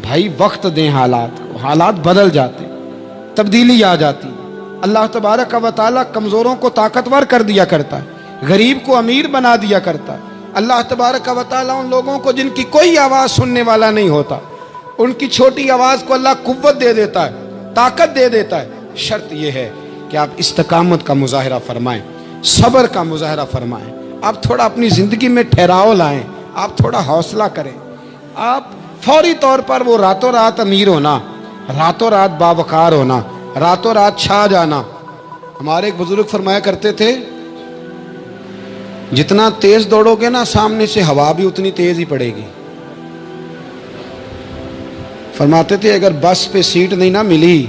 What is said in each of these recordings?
بھائی وقت دیں حالات کو، حالات بدل جاتے، تبدیلی آ جاتی۔ اللہ تبارک و تعالیٰ کمزوروں کو طاقتور کر دیا کرتا ہے، غریب کو امیر بنا دیا کرتا ہے۔ اللہ تبارک و تعالیٰ ان لوگوں کو جن کی کوئی آواز سننے والا نہیں ہوتا، ان کی چھوٹی آواز کو اللہ قوت دے دیتا ہے، طاقت دے دیتا ہے۔ شرط یہ ہے کہ آپ استقامت کا مظاہرہ فرمائیں، صبر کا مظاہرہ فرمائیں، آپ تھوڑا اپنی زندگی میں ٹھہراؤ لائیں، آپ تھوڑا حوصلہ کریں۔ آپ فوری طور پر وہ راتوں رات امیر ہونا، راتوں رات باوقار ہونا، راتوں رات چھا جانا۔ ہمارے ایک بزرگ فرمایا کرتے تھے، جتنا تیز دوڑو گے نا سامنے سے ہوا بھی اتنی تیز ہی پڑے گی۔ فرماتے تھے اگر بس پہ سیٹ نہیں نہ ملی،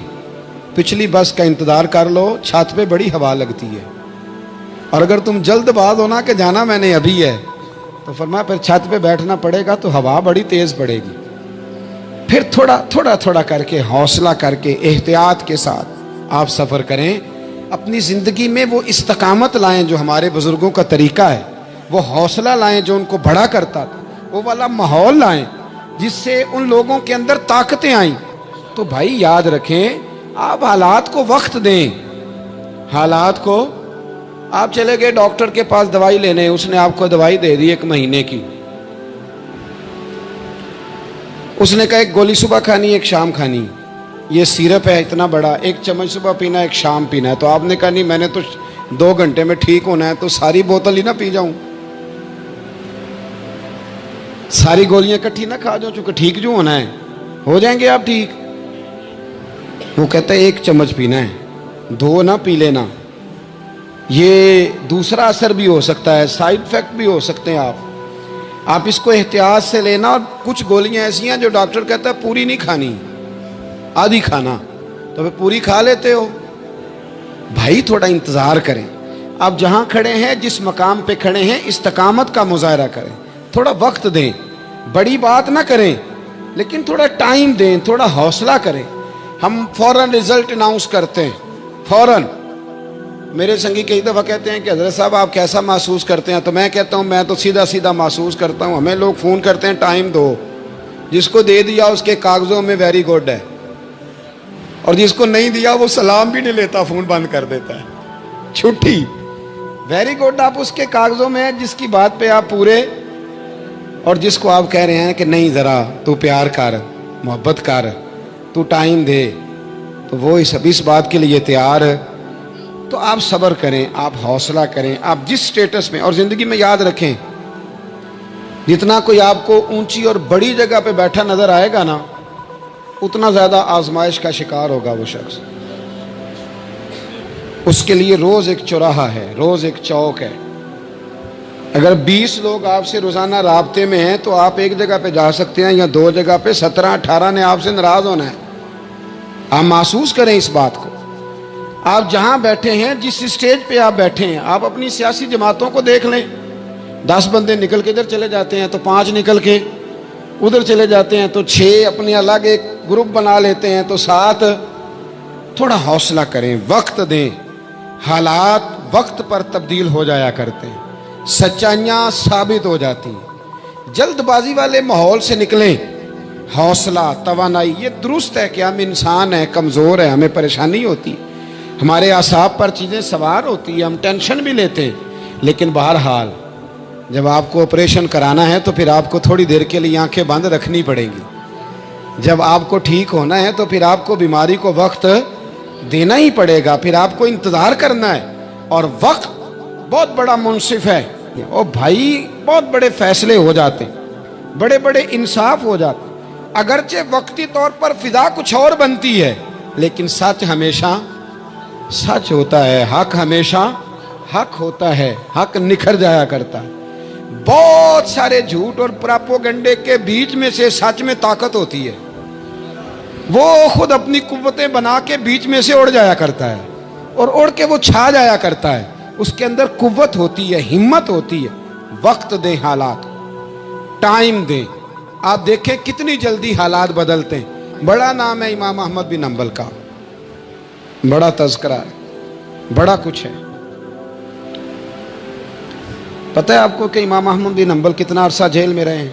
پچھلی بس کا انتظار کر لو، چھت پہ بڑی ہوا لگتی ہے۔ اور اگر تم جلد باز ہونا کہ جانا میں نے ابھی ہے، تو فرمایا پھر چھت پہ بیٹھنا پڑے گا تو ہوا بڑی تیز پڑے گی۔ پھر تھوڑا کر کے، حوصلہ کر کے، احتیاط کے ساتھ آپ سفر کریں۔ اپنی زندگی میں وہ استقامت لائیں جو ہمارے بزرگوں کا طریقہ ہے، وہ حوصلہ لائیں جو ان کو بڑا کرتا تھا، وہ والا ماحول لائیں جس سے ان لوگوں کے اندر طاقتیں آئیں۔ تو بھائی یاد رکھیں، آپ حالات کو وقت دیں۔ حالات کو، آپ چلے گئے ڈاکٹر کے پاس دوائی لینے، اس نے آپ کو دوائی دے دی 1 مہینے کی، اس نے کہا 1 گولی صبح کھانی 1 شام کھانی، یہ سیرپ ہے اتنا بڑا، 1 چمچ صبح پینا 1 شام پینا ہے۔ تو آپ نے کہا نہیں میں نے تو 2 گھنٹے میں ٹھیک ہونا ہے، تو ساری بوتل ہی نہ پی جاؤں، ساری گولیاں اکٹھی نہ کھا جاؤں، چونکہ ٹھیک جو ہونا ہے ہو جائیں گے آپ ٹھیک۔ وہ کہتا ہے 1 چمچ پینا ہے، 2 نہ پی لینا، یہ دوسرا اثر بھی ہو سکتا ہے، سائیڈ افیکٹ بھی ہو سکتے ہیں۔ آپ اس کو احتیاط سے لینا۔ اور کچھ گولیاں ایسی ہیں جو ڈاکٹر کہتا ہے پوری نہیں کھانی، آدھی کھانا، تو پھر پوری کھا لیتے ہو۔ بھائی تھوڑا انتظار کریں، آپ جہاں کھڑے ہیں، جس مقام پہ کھڑے ہیں، استقامت کا مظاہرہ کریں، تھوڑا وقت دیں، بڑی بات نہ کریں لیکن تھوڑا ٹائم دیں، تھوڑا حوصلہ کریں۔ ہم فوراً رزلٹ اناؤنس کرتے ہیں، فوراً۔ میرے سنگی کئی دفعہ کہتے ہیں کہ حضرت صاحب آپ کیسا محسوس کرتے ہیں؟ تو میں کہتا ہوں میں تو سیدھا محسوس کرتا ہوں۔ ہمیں لوگ فون کرتے ہیں ٹائم دو، جس کو دے دیا اس کے کاغذوں میں ویری گڈ ہے، اور جس کو نہیں دیا وہ سلام بھی نہیں لیتا، فون بند کر دیتا ہے، چھٹی۔ ویری گڈ آپ اس کے کاغذوں میں ہے جس کی بات پہ آپ پورے، اور جس کو آپ کہہ رہے ہیں کہ نہیں ذرا تو پیار کر، محبت کر، تو ٹائم دے، تو وہ اس بات کے لیے تیار ہے۔ تو آپ صبر کریں، آپ حوصلہ کریں، آپ جس سٹیٹس میں، اور زندگی میں یاد رکھیں جتنا کوئی آپ کو اونچی اور بڑی جگہ پہ بیٹھا نظر آئے گا نا، اتنا زیادہ آزمائش کا شکار ہوگا وہ شخص۔ اس کے لیے روز ایک چوراہا ہے، روز ایک چوک ہے۔ اگر 20 لوگ آپ سے روزانہ رابطے میں ہیں تو آپ ایک جگہ پہ جا سکتے ہیں، یا 2 جگہ پہ 17-18 نے آپ سے ناراض ہونا ہے۔ آپ محسوس کریں اس بات کو۔ آپ جہاں بیٹھے ہیں، جس اسٹیج پہ آپ بیٹھے ہیں، آپ اپنی سیاسی جماعتوں کو دیکھ لیں۔ 10 بندے نکل کے ادھر چلے جاتے ہیں تو 5 نکل کے ادھر چلے جاتے ہیں، تو 6 اپنے الگ ایک گروپ بنا لیتے ہیں، تو 7۔ تھوڑا حوصلہ کریں، وقت دیں۔ حالات وقت پر تبدیل ہو جایا کرتے ہیں، سچائیاں ثابت ہو جاتی ہیں۔ جلد بازی والے ماحول سے نکلیں۔ حوصلہ، توانائی، یہ درست ہے کہ ہم انسان ہیں، کمزور ہیں، ہمیں پریشانی ہوتی ہے، ہمارے اعصاب پر چیزیں سوار ہوتی ہیں، ہم ٹینشن بھی لیتے ہیں، لیکن بہرحال جب آپ کو آپریشن کرانا ہے تو پھر آپ کو تھوڑی دیر کے لیے آنکھیں بند رکھنی پڑیں گی۔ جب آپ کو ٹھیک ہونا ہے تو پھر آپ کو بیماری کو وقت دینا ہی پڑے گا، پھر آپ کو انتظار کرنا ہے۔ اور وقت بہت بڑا منصف ہے، اور بھائی بہت بڑے فیصلے ہو جاتے ہیں، بڑے بڑے انصاف ہو جاتے ہیں۔ اگرچہ وقتی طور پر فضا کچھ اور بنتی ہے، لیکن سچ ہمیشہ سچ ہوتا ہے، حق ہمیشہ حق ہوتا ہے، حق نکھر جایا کرتا ہے۔ بہت سارے جھوٹ اور پراپوگنڈے کے بیچ میں سے سچ میں طاقت ہوتی ہے، وہ خود اپنی قوتیں بنا کے بیچ میں سے اڑ جایا کرتا ہے، اور اڑ کے وہ چھا جایا کرتا ہے۔ اس کے اندر قوت ہوتی ہے، ہمت ہوتی ہے۔ وقت دیں، حالات ٹائم دیں۔ آپ دیکھیں کتنی جلدی حالات بدلتے ہیں۔ بڑا نام ہے امام احمد بن حنبل کا، بڑا تذکرہ ہے، بڑا کچھ ہے۔ پتہ ہے آپ کو کہ امام احمد بن حنبل کتنا عرصہ جیل میں رہے ہیں؟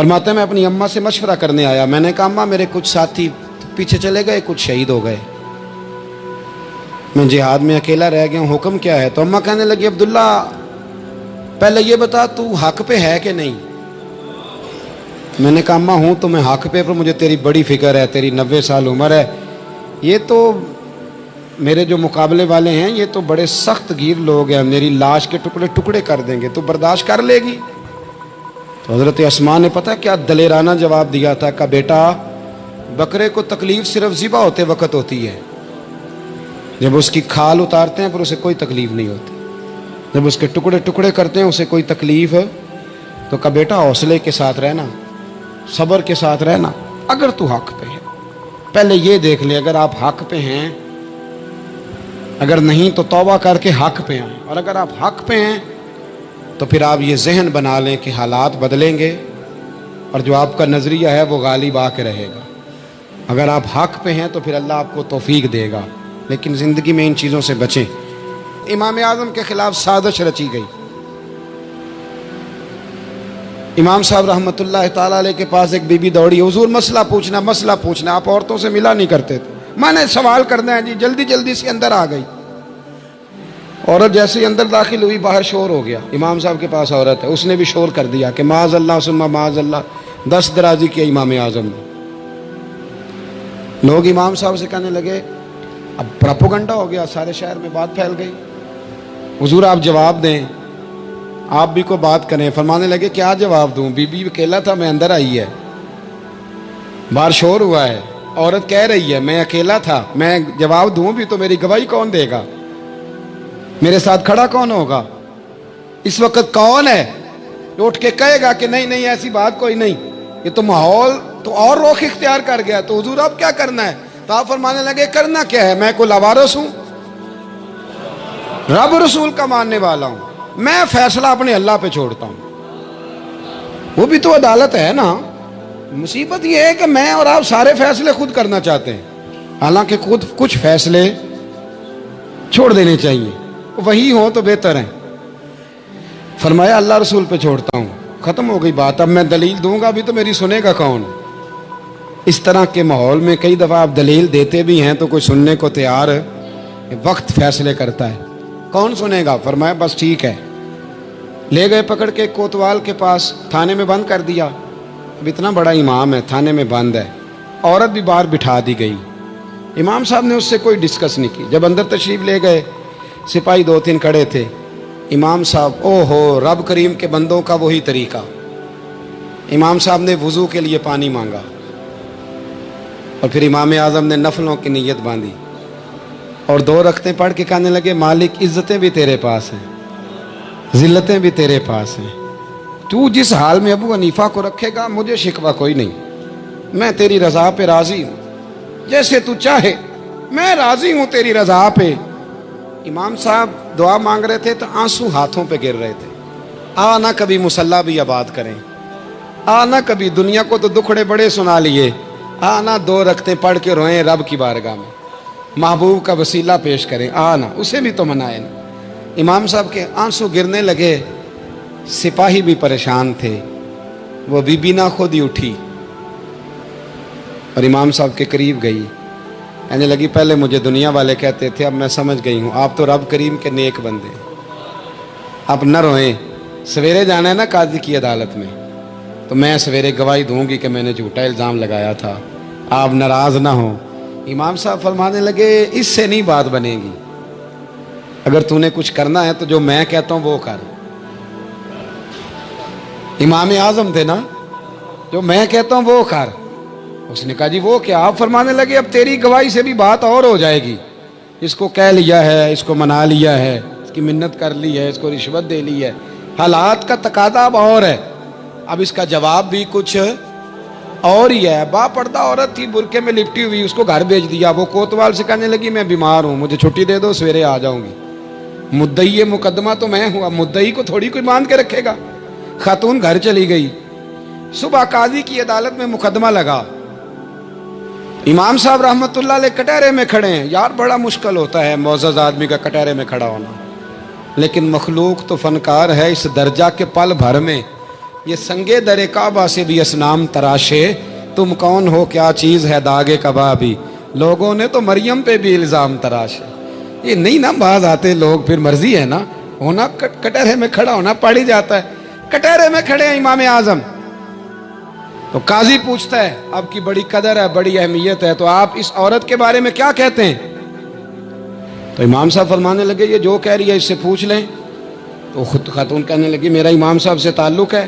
فرماتے ہیں میں اپنی اماں سے مشورہ کرنے آیا، میں نے کہا اماں میرے کچھ ساتھی پیچھے چلے گئے، کچھ شہید ہو گئے، میں جہاد میں اکیلا رہ گیا ہوں، حکم کیا ہے؟ تو اماں کہنے لگی عبداللہ پہلے یہ بتا تو حق پہ ہے کہ نہیں؟ میں نے کہا اماں ہوں تو میں حق پہ، پر مجھے تیری بڑی فکر ہے، تیری 90 سال عمر ہے، یہ تو میرے جو مقابلے والے ہیں یہ تو بڑے سخت گیر لوگ ہیں، میری لاش کے ٹکڑے ٹکڑے کر دیں گے، تو برداشت کر لے گی؟ تو حضرت اسماء نے پتہ کیا دلیرانہ جواب دیا تھا کہ بیٹا بکرے کو تکلیف صرف ذبح ہوتے وقت ہوتی ہے، جب اس کی کھال اتارتے ہیں پر اسے کوئی تکلیف نہیں ہوتی، جب اس کے ٹکڑے ٹکڑے کرتے ہیں اسے کوئی تکلیف، تو کہا بیٹا حوصلے کے ساتھ رہنا، صبر کے ساتھ رہنا، اگر تو حق پہ ہے پہلے یہ دیکھ لے، اگر آپ حق پہ ہیں، اگر نہیں تو توبہ کر کے حق پہ آئیں، اور اگر آپ حق پہ ہیں تو پھر آپ یہ ذہن بنا لیں کہ حالات بدلیں گے اور جو آپ کا نظریہ ہے وہ غالب آ کے رہے گا، اگر آپ حق پہ ہیں تو پھر اللہ آپ کو توفیق دے گا، لیکن زندگی میں ان چیزوں سے بچیں۔ امام اعظم کے خلاف سازش رچی گئی، امام صاحب رحمۃ اللہ تعالیٰ علیہ کے پاس ایک بی بی دوڑی، حضور مسئلہ پوچھنا، آپ عورتوں سے ملا نہیں کرتے تھے، میں نے سوال کرنا ہے جی، جلدی جلدی سے اندر آ گئی، عورت جیسے ہی اندر داخل ہوئی باہر شور ہو گیا، امام صاحب کے پاس عورت ہے، اس نے بھی شور کر دیا کہ معاذ اللہ ثم معاذ اللہ، 10 درازی کیا امام اعظم نے۔ لوگ امام صاحب سے کہنے لگے اب پراپوگنڈا ہو گیا، سارے شہر میں بات پھیل گئی، حضور آپ جواب دیں، آپ بھی کو بات کریں۔ فرمانے لگے کیا جواب دوں، بی بی اکیلا تھا، میں اندر آئی ہے، باہر شور ہوا ہے، عورت کہہ رہی ہے میں اکیلا تھا، میں جواب دوں بھی تو میری گواہی کون دے گا، میرے ساتھ کھڑا کون ہوگا، اس وقت کون ہے جو اٹھ کے کہے گا کہ نہیں نہیں ایسی بات کوئی نہیں، یہ تو ماحول تو اور رخ اختیار کر گیا، تو حضور اب کیا کرنا ہے؟ تو آپ فرمانے لگے کرنا کیا ہے، میں کوئی لاوارث ہوں، رب رسول کا ماننے والا ہوں، میں فیصلہ اپنے اللہ پہ چھوڑتا ہوں، وہ بھی تو عدالت ہے نا۔ مصیبت یہ ہے کہ میں اور آپ سارے فیصلے خود کرنا چاہتے ہیں، حالانکہ خود کچھ فیصلے چھوڑ دینے چاہیے، وہی ہو تو بہتر ہے۔ فرمایا اللہ رسول پہ چھوڑتا ہوں، ختم ہو گئی بات، اب میں دلیل دوں گا بھی تو میری سنے گا کون؟ اس طرح کے ماحول میں کئی دفعہ آپ دلیل دیتے بھی ہیں تو کوئی سننے کو تیار، وقت فیصلے کرتا ہے، کون سنے گا؟ فرمایا بس ٹھیک ہے، لے گئے پکڑ کے کوتوال کے پاس، تھانے میں بند کر دیا، اب اتنا بڑا امام ہے تھانے میں بند ہے، عورت بھی باہر بٹھا دی گئی، امام صاحب نے اس سے کوئی ڈسکس نہیں کی، جب اندر تشریف لے گئے سپاہی 2-3 کھڑے تھے، امام صاحب او ہو رب کریم کے بندوں کا وہی طریقہ، امام صاحب نے وضو کے لیے پانی مانگا اور پھر امام اعظم نے نفلوں کی نیت باندھی اور 2 رکعتیں پڑھ کے کہنے لگے مالک عزتیں بھی تیرے پاس ہیں، ذلتیں بھی تیرے پاس ہیں، تو جس حال میں ابو حنیفہ کو رکھے گا مجھے شکوہ کوئی نہیں، میں تیری رضا پہ راضی ہوں، جیسے تو چاہے میں راضی ہوں تیری رضا پہ۔ امام صاحب دعا مانگ رہے تھے تو آنسو ہاتھوں پہ گر رہے تھے، آنا کبھی مصلی بھی آباد کریں، آنا کبھی دنیا کو تو دکھڑے بڑے سنا لیے، آنا 2 رکعتیں پڑھ کے روئیں رب کی بارگاہ میں، محبوب کا وسیلہ پیش کریں، آنا اسے بھی تو منائیں نا۔ امام صاحب کے آنسو گرنے لگے، سپاہی بھی پریشان تھے، وہ بی بی نہ خود ہی اٹھی اور امام صاحب کے قریب گئی، کہنے لگی پہلے مجھے دنیا والے کہتے تھے، اب میں سمجھ گئی ہوں آپ تو رب کریم کے نیک بندے ہیں، اب نہ روئیں، سویرے جانا ہے نا قاضی کی عدالت میں، تو میں سویرے گواہی دوں گی کہ میں نے جھوٹا الزام لگایا تھا، آپ ناراض نہ ہوں۔ امام صاحب فرمانے لگے اس سے نہیں بات بنے گی، اگر تو نے کچھ کرنا ہے تو جو میں کہتا ہوں وہ کر، امام اعظم تھے نا، جو میں کہتا ہوں وہ کر۔ اس نے کہا جی وہ کیا؟ آپ فرمانے لگے اب تیری گواہی سے بھی بات اور ہو جائے گی، اس کو کہہ لیا ہے، اس کو منا لیا ہے، اس کی منت کر لی ہے، اس کو رشوت دے لی ہے، حالات کا تقاضا اب اور ہے، اب اس کا جواب بھی کچھ اور ہی ہے۔ با پردہ عورت تھی برقعے میں لپٹی ہوئی، اس کو گھر بھیج دیا، وہ کوتوال سے کہنے لگی میں بیمار ہوں، مجھے چھٹی دے دو، سویرے آ جاؤں گی، مدعی مقدمہ تو میں ہوں، اب مدعی کو تھوڑی کوئی باندھ کے رکھے گا۔ خاتون گھر چلی گئی، صبح قاضی کی عدالت میں مقدمہ لگا، امام صاحب رحمۃ اللہ علیہ کٹہرے میں کھڑے ہیں، یار بڑا مشکل ہوتا ہے معزز آدمی کا کٹہرے میں کھڑا ہونا، لیکن مخلوق تو فنکار ہے، اس درجہ کے پل بھر میں یہ سنگے در کعبہ سے بھی اسنام تراشے، تم کون ہو کیا چیز ہے داغے کبابی، لوگوں نے تو مریم پہ بھی الزام تراشے۔ یہ نہیں نا باز آتے لوگ، پھر مرضی ہے نا، ہونا کٹہرے میں کھڑا ہونا پڑ ہی جاتا ہے۔ کٹہرے میں کھڑے ہیں امام اعظم، تو قاضی پوچھتا ہے آپ کی بڑی قدر ہے، بڑی اہمیت ہے، تو آپ اس عورت کے بارے میں کیا کہتے ہیں؟ تو امام صاحب فرمانے لگے یہ جو کہہ رہی ہے اس سے پوچھ لیں۔ تو خود خاتون کہنے لگی میرا امام صاحب سے تعلق ہے۔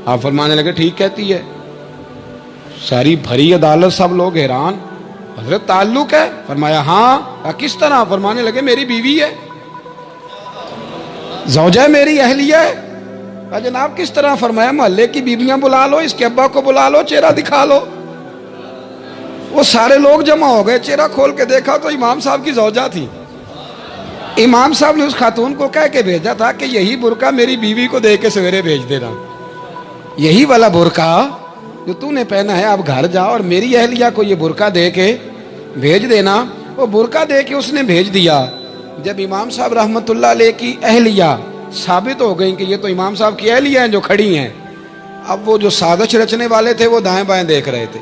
آپ فرمانے لگے ٹھیک کہتی ہے۔ ساری بھری عدالت سب لوگ حیران، حضرت تعلق ہے؟ فرمایا ہاں۔ کس طرح؟ فرمانے لگے میری بیوی ہے، زوجہ میری اہلیہ ہے۔ جناب کس طرح؟ فرمایا محلے کی بیویاں بلا لو، اس کے ابا کو بلا لو، چہرہ دکھا لو۔ وہ سارے لوگ جمع ہو گئے، چہرہ کھول کے دیکھا تو امام صاحب کی زوجہ تھی۔ امام صاحب نے اس خاتون کو کہہ کے بھیجا تھا کہ یہی برقع میری بیوی کو دے کے سویرے بھیج دینا، یہی والا برقع جو تو نے پہنا ہے، اب گھر جا اور میری اہلیہ کو یہ برقع دے کے بھیج دینا۔ وہ برقع دے کے اس نے بھیج دیا۔ جب امام صاحب رحمت اللہ علیہ کی اہلیہ ثابت ہو گئی کہ یہ تو امام صاحب کی اہلیہ ہیں جو کھڑی ہیں، اب وہ جو سازش رچنے والے تھے وہ دائیں بائیں دیکھ رہے تھے۔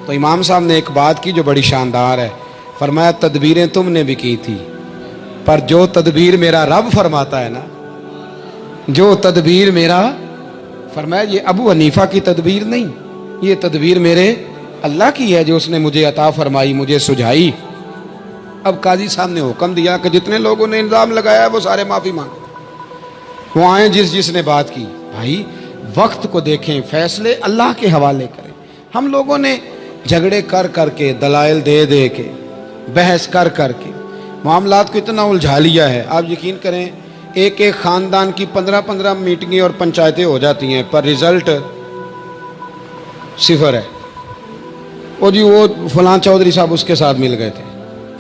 تو امام صاحب نے ایک بات کی جو بڑی شاندار ہے، فرمایا تدبیریں تم نے بھی کی تھی، پر جو تدبیر میرا رب فرماتا ہے نا، جو تدبیر میرا، فرمایا یہ ابو حنیفہ کی تدبیر نہیں، یہ تدبیر میرے اللہ کی ہے جو اس نے مجھے عطا فرمائی، مجھے سجھائی۔ اب قاضی صاحب نے حکم دیا کہ جتنے لوگوں نے الزام لگایا ہے وہ سارے معافی مانگیں، وہ آئیں جس نے بات کی۔ بھائی وقت کو دیکھیں، فیصلے اللہ کے حوالے کریں۔ ہم لوگوں نے جھگڑے کر کر کے، دلائل دے دے کے، بحث کر کر کے معاملات کو اتنا الجھا لیا ہے۔ آپ یقین کریں ایک ایک خاندان کی 15 میٹنگیں اور پنچایتیں ہو جاتی ہیں، پر رزلٹ صفر ہے۔ وہ جی وہ فلاں چودھری صاحب اس کے ساتھ مل گئے تھے،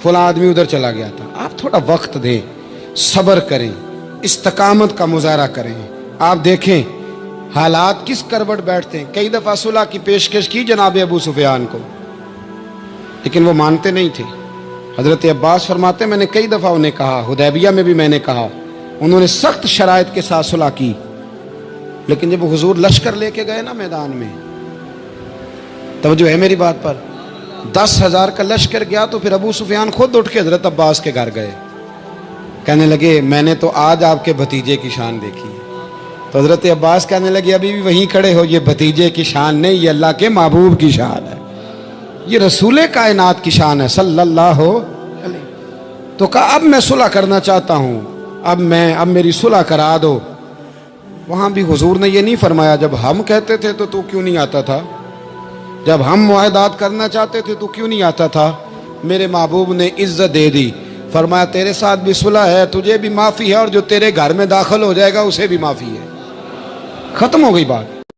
فلاں آدمی ادھر چلا گیا تھا۔ آپ تھوڑا وقت دیں، صبر کریں، استقامت کا مظاہرہ کریں۔ آپ دیکھیں حالات کس کروٹ بیٹھتے ہیں۔ کئی دفعہ صلح کی پیشکش کی جناب ابو سفیان کو، لیکن وہ مانتے نہیں تھے۔ حضرت عباس فرماتے میں نے کئی دفعہ انہیں کہا، حدیبیہ میں بھی میں نے کہا، انہوں نے سخت شرائط کے ساتھ صلح کی، لیکن جب حضور لشکر لے کے گئے نا میدان میں، توجہ ہے میری بات پر، 10,000 کا لشکر گیا تو پھر ابو سفیان خود اٹھ کے حضرت عباس کے گھر گئے، کہنے لگے میں نے تو آج آپ کے بھتیجے کی شان دیکھی ہے۔ تو حضرت عباس کہنے لگے ابھی بھی وہیں کھڑے ہو، یہ بھتیجے کی شان نہیں، یہ اللہ کے محبوب کی شان ہے، یہ رسول کائنات کی شان ہے صلی اللہ علیہ۔ تو کہا اب میں صلح کرنا چاہتا ہوں، اب میری صلح کرا دو۔ وہاں بھی حضور نے یہ نہیں فرمایا جب ہم کہتے تھے تو کیوں نہیں آتا تھا، جب ہم معاہدات کرنا چاہتے تھے تو کیوں نہیں آتا تھا۔ میرے محبوب نے عزت دے دی، فرمایا تیرے ساتھ بھی صلح ہے، تجھے بھی معافی ہے، اور جو تیرے گھر میں داخل ہو جائے گا اسے بھی معافی ہے۔ ختم ہو گئی بات۔